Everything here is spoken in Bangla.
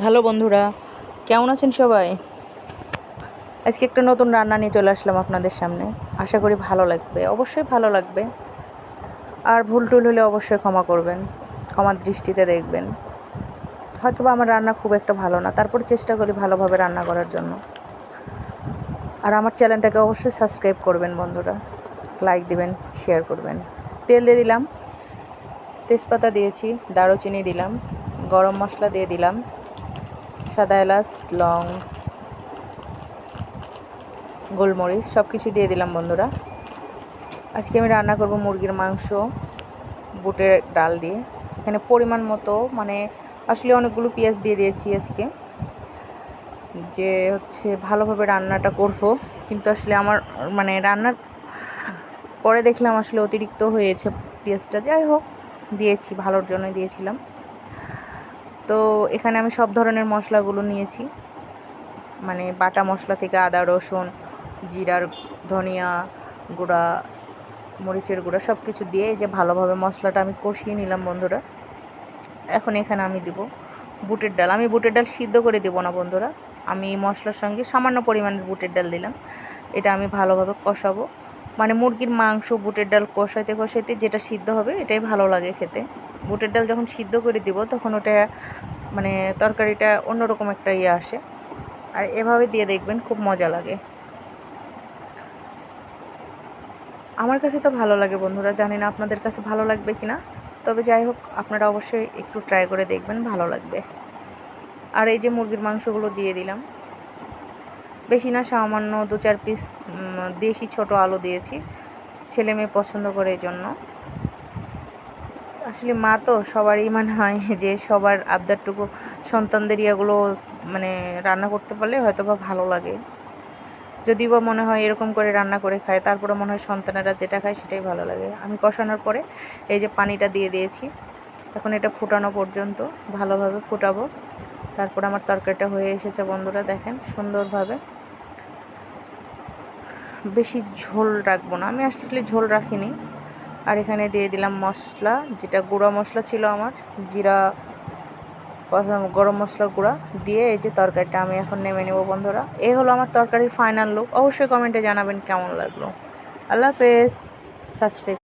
হ্যালো বন্ধুরা, কেমন আছেন সবাই? আজকে একটা নতুন রান্না নিয়ে চলে আসলাম আপনাদের সামনে। আশা করি ভালো লাগবে, অবশ্যই ভালো লাগবে। আর ভুল টুল হলে অবশ্যই ক্ষমা করবেন, ক্ষমার দৃষ্টিতে দেখবেন। হয়তোবা আমার রান্না খুব একটা ভালো না, তারপর চেষ্টা করি ভালোভাবে রান্না করার জন্য। আর আমার চ্যানেলটাকে অবশ্যই সাবস্ক্রাইব করবেন বন্ধুরা, লাইক দিবেন, শেয়ার করবেন। তেল দিয়ে দিলাম, তেজপাতা দিয়েছি, দারুচিনি দিলাম, গরম মশলা দিয়ে দিলাম, সাদা এলাচ, লং, গোলমরিচ সব কিছু দিয়ে দিলাম বন্ধুরা। আজকে আমি রান্না করব মুরগির মাংস বুটের ডাল দিয়ে। এখানে পরিমাণ মতো আসলে অনেকগুলো পেঁয়াজ দিয়ে দিয়েছি আজকে, যে ভালোভাবে রান্নাটা করব। কিন্তু আসলে আমার রান্নার পরে দেখলাম আসলে অতিরিক্ত হয়েছে পেঁয়াজটা। যাই হোক, দিয়েছি, ভালোর জন্য দিয়েছিলাম। তো এখানে আমি সব ধরনের মশলাগুলো নিয়েছি, বাটা মশলা থেকে আদা, রসুন, জিরার, ধনিয়া গুঁড়া, মরিচের গুঁড়া সব কিছু দিয়ে যে ভালোভাবে মশলাটা আমি কষিয়ে নিলাম বন্ধুরা। এখন এখানে আমি দিব বুটের ডাল। আমি বুটের ডাল সিদ্ধ করে দেবো না বন্ধুরা, আমি মশলার সঙ্গে সামান্য পরিমাণের বুটের ডাল দিলাম। এটা আমি ভালোভাবে কষাবো। মুরগির মাংস বুটের ডাল কষাইতে কষাইতে যেটা সিদ্ধ হবে এটাই ভালো লাগে খেতে। বুটের ডাল যখন সিদ্ধ করে দিব তখন ওটা তরকারিটা অন্যরকম একটা আসে। আর এভাবে দিয়ে দেখবেন, খুব মজা লাগে। আমার কাছে তো ভালো লাগে বন্ধুরা, জানি না আপনাদের কাছে ভালো লাগবে কি না। তবে যাই হোক, আপনারা অবশ্যই একটু ট্রাই করে দেখবেন, ভালো লাগবে। আর এই যে মুরগির মাংসগুলো দিয়ে দিলাম, বেশি না, সামান্য 2-4 পিস দেশি ছোট আলু দিয়েছি, ছেলে মেয়ে পছন্দ করে এই জন্য। আসলে মা তো সবারই হয় যে সবার আবদারটুকু সন্তানদের ইয়াগুলো রান্না করতে পারলে হয়তো বা ভালো লাগে। যদিও বা মনে হয় এরকম করে রান্না করে খায়, তারপরে মনে হয় সন্তানেরা যেটা খায় সেটাই ভালো লাগে। আমি কষানোর পরে এই যে পানিটা দিয়ে দিয়েছি, এখন এটা ফুটানো পর্যন্ত ভালোভাবে ফুটাবো। তারপর আমার তরকারিটা হয়ে এসেছে বন্ধুরা, দেখেন সুন্দরভাবে। বেশি ঝোল রাখবো না, আমি আসলে ঝোল রাখিনি। আর এখানে দিয়ে দিলাম মশলা, যেটা গুঁড়া মশলা ছিল আমার, জিরা, গরম মশলার গুঁড়া দিয়ে এই যে তরকারিটা আমি এখন নেমে নেব বন্ধুরা। এই হলো আমার তরকারির ফাইনাল লুক। অবশ্যই কমেন্টে জানাবেন কেমন লাগলো। আল্লাহ হাফেজ। সাবস্ক্রাইব